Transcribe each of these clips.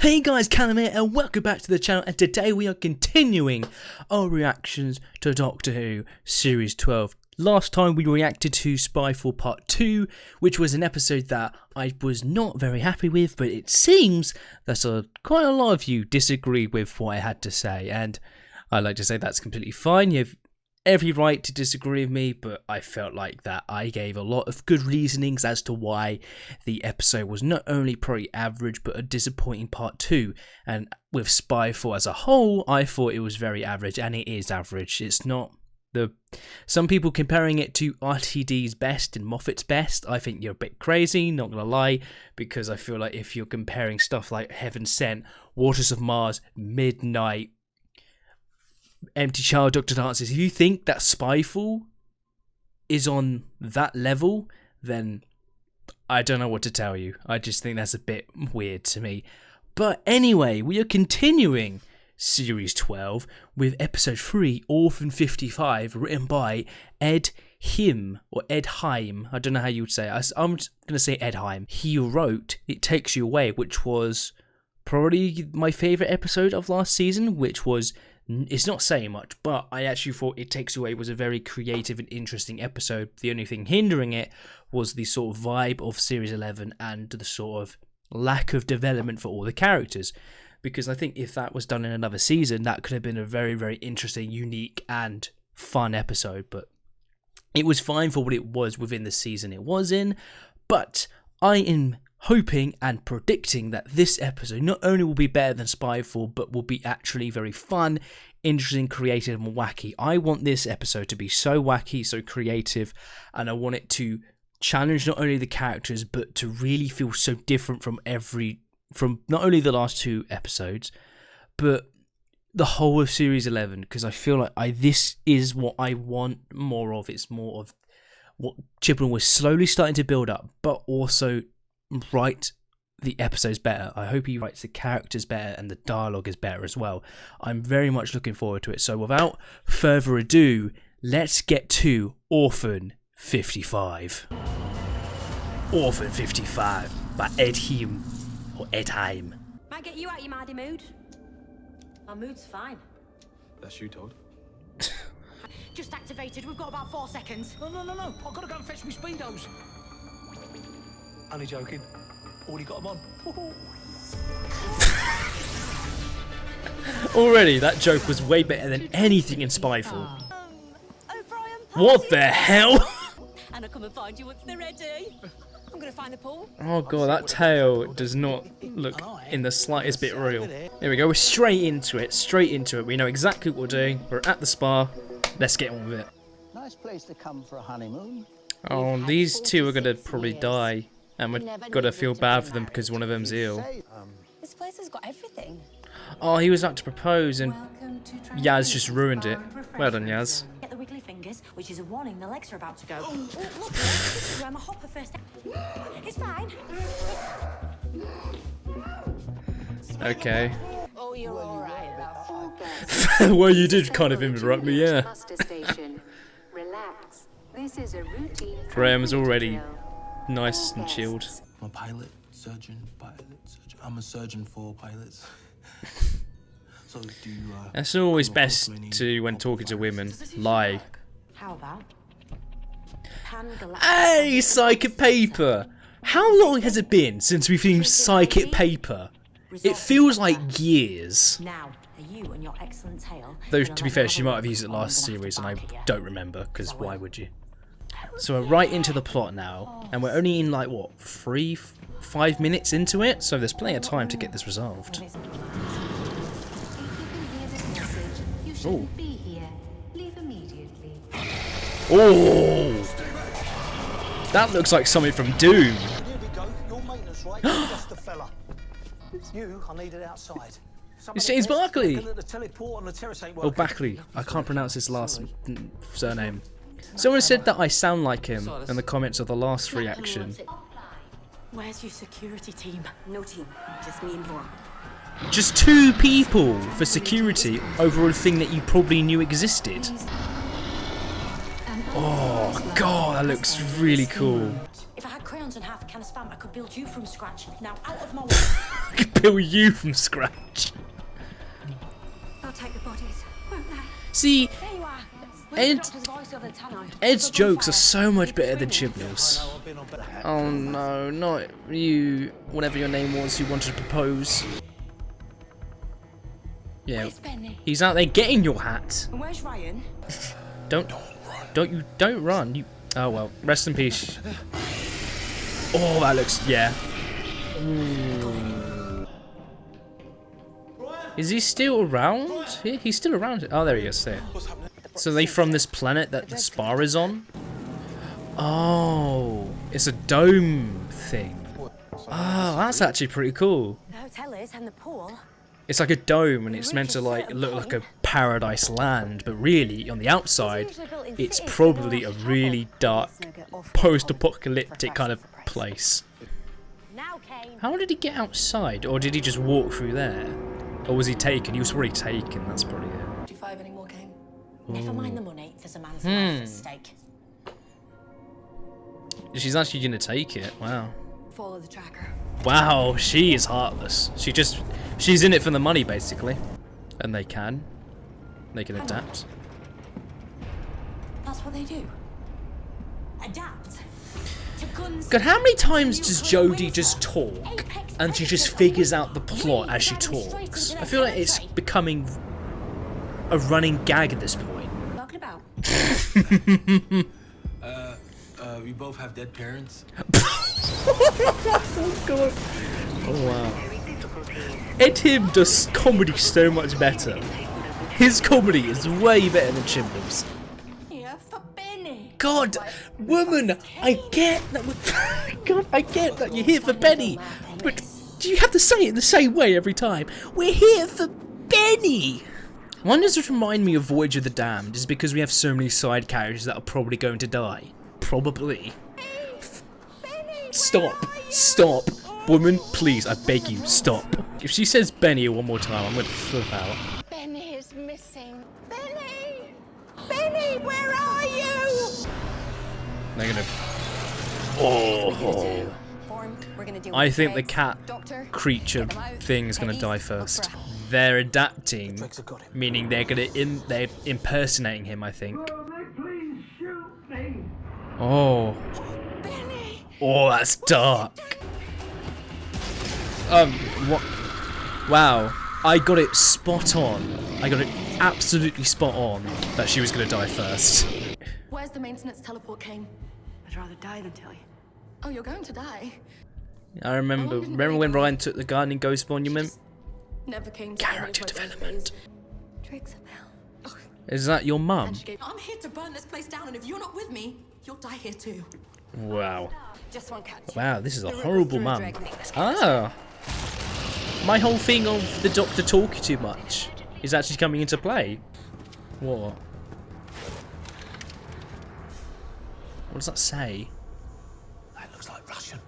Hey guys, Callum here and welcome back to the channel, and today we are continuing our reactions to Doctor Who Series 12. Last time we reacted to Spyfall Part 2, which was an episode that I was not very happy with, but it seems that quite a lot of you disagree with what I had to say, and I'd like to say that's completely fine. You have every right to disagree with me, but I felt like that I gave a lot of good reasonings as to why the episode was not only pretty average but a disappointing part 2, and with Spyfall as a whole I thought it was very average, and it is average. It's not some people comparing it to RTD's best and Moffat's best. I think you're a bit crazy, not gonna lie, because I feel like if you're comparing stuff like Heaven Sent, Waters of Mars, Midnight, Empty Child, Doctor Dances, if you think that Spyfall is on that level, then I don't know what to tell you. I just think that's a bit weird to me. But anyway, we are continuing Series 12 with Episode 3, Orphan 55, written by Ed Him, or Ed Heim. I don't know how you would say it. I'm just going to say Ed Heim. He wrote It Takes You Away, which was probably my favourite episode of last season, which was, it's not saying much, but I actually thought It Takes You Away was a very creative and interesting episode. The only thing hindering it was the sort of vibe of Series 11 and the sort of lack of development for all the characters. Because I think if that was done in another season, that could have been a very, very interesting, unique and fun episode. But it was fine for what it was within the season it was in. But I am hoping and predicting that this episode not only will be better than Spyfall, but will be actually very fun, interesting, creative and wacky. I want this episode to be so wacky, so creative, and I want it to challenge not only the characters, but to really feel so different from not only the last two episodes, but the whole of Series 11, because I feel like this is what I want more of. It's more of what Chibnall was slowly starting to build up, but also write the episodes better. I hope he writes the characters better and the dialogue is better as well. I'm very much looking forward to it. So without further ado, let's get to Orphan 55. Orphan 55 by Ed Heim, or Ed Heim. Might get you out your mardy mood. My mood's fine. That's you, Todd. Just activated. We've got about 4 seconds. No. I've got to go and fetch me speedos. Only joking. Already got them on. Already, that joke was way better than anything in Spyfall. What the hell? And I'll come and find you once they're ready. I'm going to find the pool. Oh god, that tail does not look in the slightest bit real. Here we go, we're straight into it. We know exactly what we're doing. We're at the spa. Let's get on with it. Nice place to come for a honeymoon. Oh, these two are going to probably die. And we're going to feel bad for them because one of them's ill. This place has got everything. Oh, he was about to propose and Yaz just ruined it. Well done, Yaz. Get the wiggly fingers, which is a warning the legs are about to go. Oh, look, this is where my hopper first. It's fine. Okay. Oh, you're all right. Well, you did kind of interrupt me, yeah. Graham's already nice and chilled. I'm a pilot, surgeon. I'm a surgeon for pilots. So do you, That's always best to, when talking to women, lie. How about? Hey, Psychic Paper! How long has it been since we've seen Psychic Paper? It feels like years. Now, you and your excellent tale. Though, to be fair, she might have used it last series and I don't remember, because why would you? So we're right into the plot now, and we're only in like, what, 5 minutes into it? So there's plenty of time to get this resolved. Oh. Oh! That looks like something from Doom. Here we go. Your maintenance, right? Just the fella. You, I need it outside. It's James Barkley. Or Backley. I can't pronounce his last surname. Someone said that I sound like him in the comments of the last reaction. Where's your security team? No team, just me and Vaughn. Just 2 people for security over a thing that you probably knew existed. Oh god, that looks really cool. If I had crayons £10 and half a can of spam. I could build you from scratch. Now out of my way. I could build you from scratch. They'll take the bodies, won't they? See, There you are. Ed's jokes are so much better than Chibnall's. Oh no, not you, whatever your name was, who wanted to propose. Yeah, Where's Benny? he's out there getting your hat. And where's Ryan? Don't run. You. Oh well, rest in peace. Oh, that looks, yeah. Ooh. Is he still around? He's still around. Oh, there he is. There. So they from this planet that the spar is on? Oh, it's a dome thing. Oh, that's actually pretty cool. The hotel is, and the pool. It's like a dome, and it's meant to like look like a paradise land, but really on the outside, it's probably a really dark, post-apocalyptic kind of place. Now, Kane. How did he get outside, or did he just walk through there, or was he taken? He was already taken. That's probably it. Do you find any more, Kane? Never mind the money. There's a man's life at stake. She's actually gonna take it. Wow. Follow the tracker. Wow, she is heartless. She's in it for the money, basically. And they can adapt. That's what they do. Adapt. To guns. God, how many times does Jodi just talk and she just figures out the plot as she talks? I feel like it's becoming a running gag at this point. Talking about. We both have dead parents. Oh god. Oh wow. Ed Him does comedy so much better. His comedy is way better than Chibnall's. Here for Benny. God, woman, I get that. God, I get that you're here for Benny, but do you have to say it in the same way every time? We're here for Benny. Why does this remind me of Voyage of the Damned? Is because we have so many side characters that are probably going to die. Probably. Stop. Stop. Woman, please, I beg you, stop. If she says Benny one more time, I'm going to flip out. Benny is missing. Benny! Benny, where are you? They're going to... Oh. I think the cat creature thing is going to die first. They're adapting, meaning they're they're impersonating him, I think. Oh. Oh, that's dark. What? Wow. I got it spot on. I got it absolutely spot on that she was going to die first. Where's the maintenance teleport, Kane? I'd rather die than tell you. Oh, you're going to die. I remember when Ryan took the gardening ghost monument? Never came to Character development. Drake's a bell. Is that your mum? I'm here to burn this place down, and if you're not with me, you'll die here too. Wow. Just one catch. Wow, this is a horrible mum. Ah. My whole thing of the Doctor talking too much is actually coming into play. What? What does that say? That looks like Russian.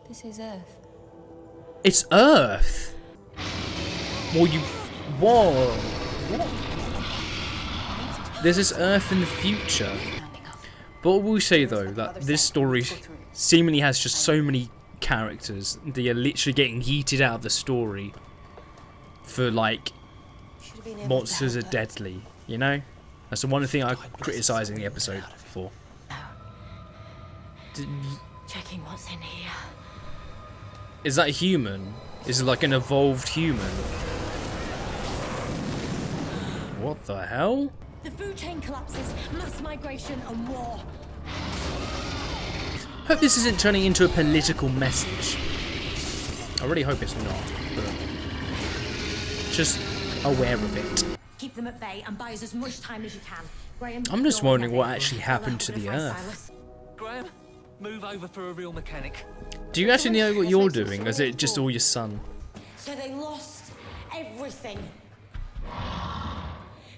This is Earth. It's Earth! Well, you... Whoa! What? This is Earth in the future. But I will say though, that this story seemingly has just so many characters. They are literally getting yeeted out of the story for like, monsters are deadly, you know? That's the one thing I'm criticising the episode for. Checking what's in here. Is that a human? Is it like an evolved human? What the hell? The food chain collapses, mass migration and war. Hope this isn't turning into a political message. I really hope it's not, but just aware of it. Keep them at bay and buy us as much time as you can. Graham, I'm just you're wondering what never actually able happened to to the fight Earth. Silas. Graham, move over for a real mechanic. Do you actually know what you're doing, or is it just all your son? So they lost everything.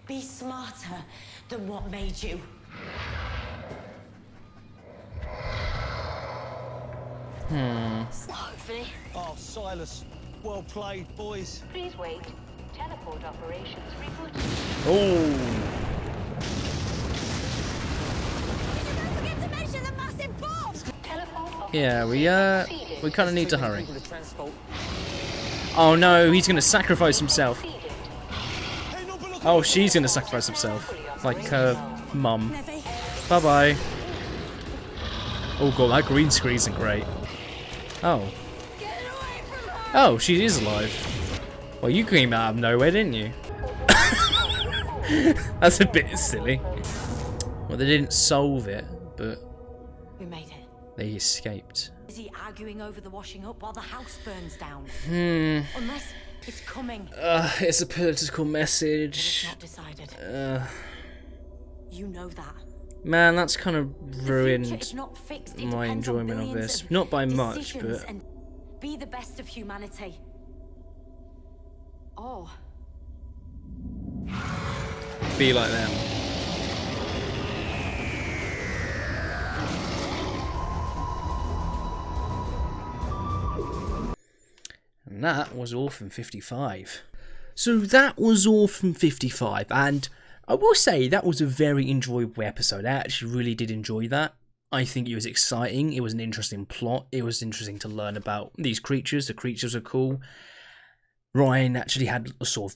Be smarter than what made you. Hopefully. Oh, Silas. Well played, boys. Please wait. Teleport operations rebooted. Oh, Teleport Yeah, we kind of need to hurry. Oh no, he's gonna sacrifice himself. Oh, she's gonna sacrifice herself, like her mum. Bye bye. Oh god, that green screen isn't great. Oh. Oh, she is alive. Well, you came out of nowhere, didn't you? That's a bit silly. Well, they didn't solve it, but We made it. they escaped. Is he arguing over the washing up while the house burns down? Unless it's coming. It's a political It's message. not decided. You know that. Man, that's kind of The future ruined is not fixed. It my depends on enjoyment of billions this. Not by much, decisions but and be the best of humanity. Or be like them. And that was Orphan 55. So that was Orphan 55, and I will say that was a very enjoyable episode. I actually really did enjoy that. I think it was exciting. It was an interesting plot. It was interesting to learn about these creatures. The creatures are cool. Ryan actually had a sort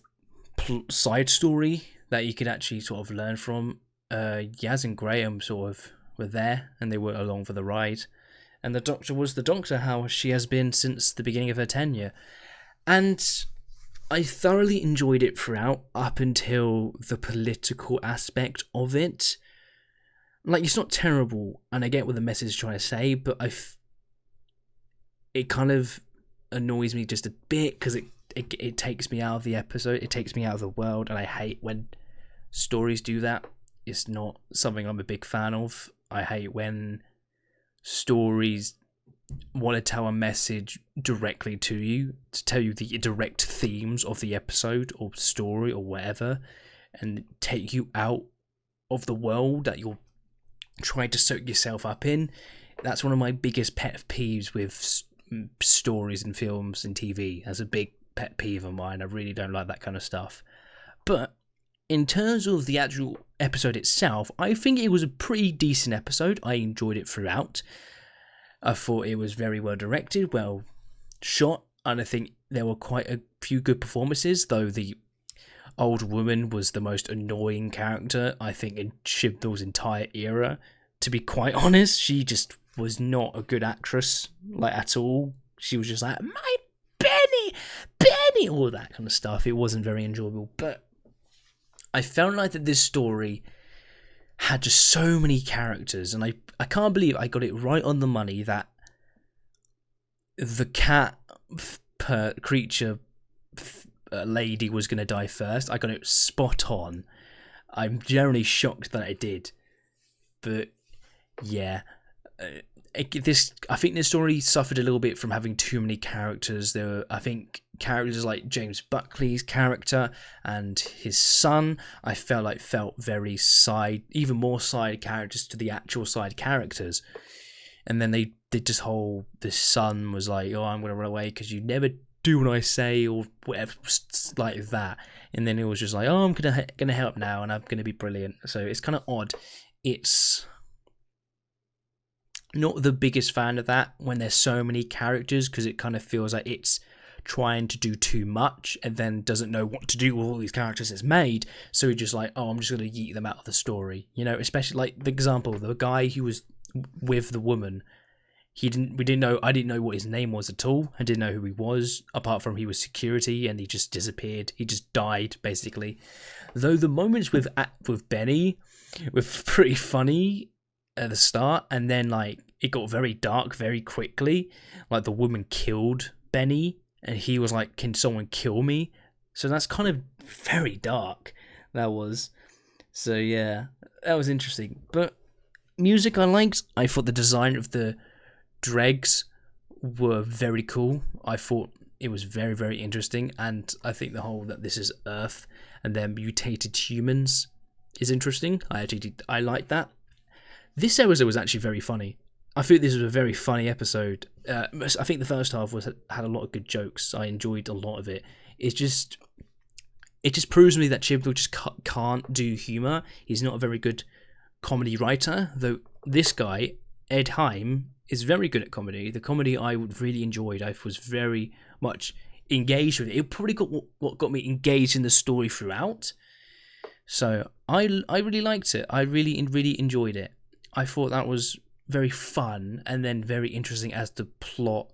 of side story that you could actually sort of learn from. Yaz and Graham sort of were there, and they were along for the ride. And the Doctor was the Doctor, how she has been since the beginning of her tenure. And I thoroughly enjoyed it throughout, up until the political aspect of it. Like, it's not terrible, and I get what the message is trying to say, but it kind of annoys me just a bit, because it takes me out of the episode, it takes me out of the world, and I hate when stories do that. It's not something I'm a big fan of. I hate when stories want to tell a message directly to you, to tell you the direct themes of the episode or story or whatever, and take you out of the world that you're trying to soak yourself up in. That's one of my biggest pet peeves with stories and films and TV. That's a big pet peeve of mine. I really don't like that kind of stuff. But in terms of the actual episode itself, I think it was a pretty decent episode. I enjoyed it throughout. I thought it was very well directed, well shot, and I think there were quite a few good performances, though the old woman was the most annoying character, I think, in Chibnall's entire era. To be quite honest, she just was not a good actress, like, at all. She was just like, my Benny, all that kind of stuff. It wasn't very enjoyable, but I felt like that this story had just so many characters, and I can't believe I got it right on the money that the cat creature lady was going to die first. I got it spot on. I'm generally shocked that I did, but yeah, I think this story suffered a little bit from having too many characters. There were, I think, characters like James Buckley's character and his son, I felt very even more side characters to the actual side characters. And then they did this son was like, oh, I'm going to run away because you never do what I say, or whatever, like that. And then it was just like, oh, I'm gonna help now, and I'm gonna be brilliant. So it's kind of odd. It's not the biggest fan of that when there's so many characters, because it kind of feels like it's trying to do too much and then doesn't know what to do with all these characters it's made. So it's just like, oh, I'm just gonna yeet them out of the story, you know. Especially like the example, the guy who was with the woman. I didn't know what his name was at all. I didn't know who he was, apart from he was security, and he just disappeared. He just died, basically. Though the moments with Benny were pretty funny at the start, and then like it got very dark very quickly. Like the woman killed Benny, and he was like, "Can someone kill me?" So that's kind of very dark. That was. So yeah, that was interesting. But music I liked. I thought the design of the dregs were very cool. I thought it was very, very interesting, and I think the whole that this is Earth and they're mutated humans is interesting. I like that. This episode was actually very funny. I think this was a very funny episode. I think the first half had a lot of good jokes. I enjoyed a lot of it. It just proves to me that Chibnall just can't do humour. He's not a very good comedy writer, though this guy, Ed Heim, is very good at comedy. The comedy I really enjoyed. I was very much engaged with it. It probably got what got me engaged in the story throughout. So I really liked it. I really enjoyed it. I thought that was very fun and then very interesting as the plot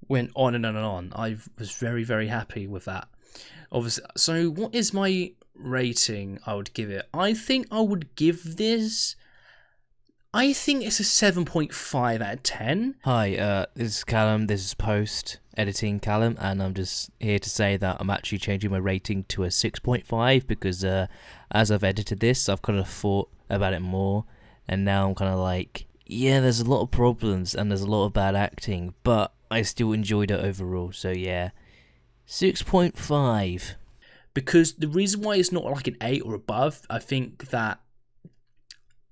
went on and on and on. I was very happy with that. Obviously, so what is my rating I would give it? I think I would give this, I think it's a 7.5 out of 10. Hi, this is Callum, this is Post Editing Callum, and I'm just here to say that I'm actually changing my rating to a 6.5 because as I've edited this, I've kind of thought about it more, and now I'm kind of like, yeah, there's a lot of problems and there's a lot of bad acting, but I still enjoyed it overall, so yeah, 6.5. Because the reason why it's not like an 8 or above, I think that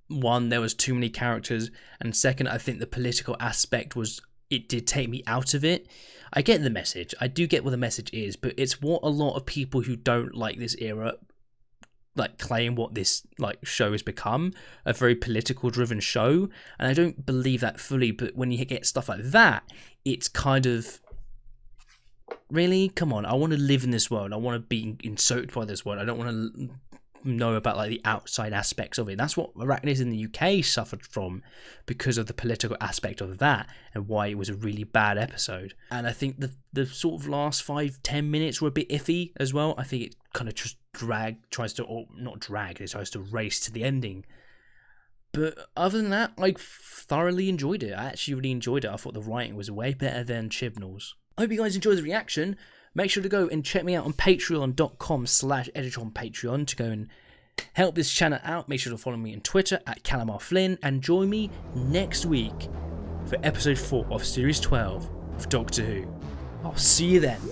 one, there was too many characters, and second, I think the political aspect was, it did take me out of it. I get the message, I do get what the message is, but it's what a lot of people who don't like this era like claim what this like show has become, a very political driven show, and I don't believe that fully. But when you get stuff like that, it's kind of, really, come on, I want to live in this world, I want to be soaked by this world, I don't want to know about like the outside aspects of it. That's what Arachnids in the UK suffered from because of the political aspect of that, and why it was a really bad episode. And I think the sort of last 5-10 minutes were a bit iffy as well. I think it kind of just tries to race to the ending. But other than that, I thoroughly enjoyed it. I actually really enjoyed it. I thought the writing was way better than Chibnall's. I hope you guys enjoyed the reaction. Make sure to go and check me out on patreon.com/EDITRON Patreon to go and help this channel out. Make sure to follow me on Twitter at CallumRFlynn, and join me next week for episode 4 of series 12 of Doctor Who. I'll see you then.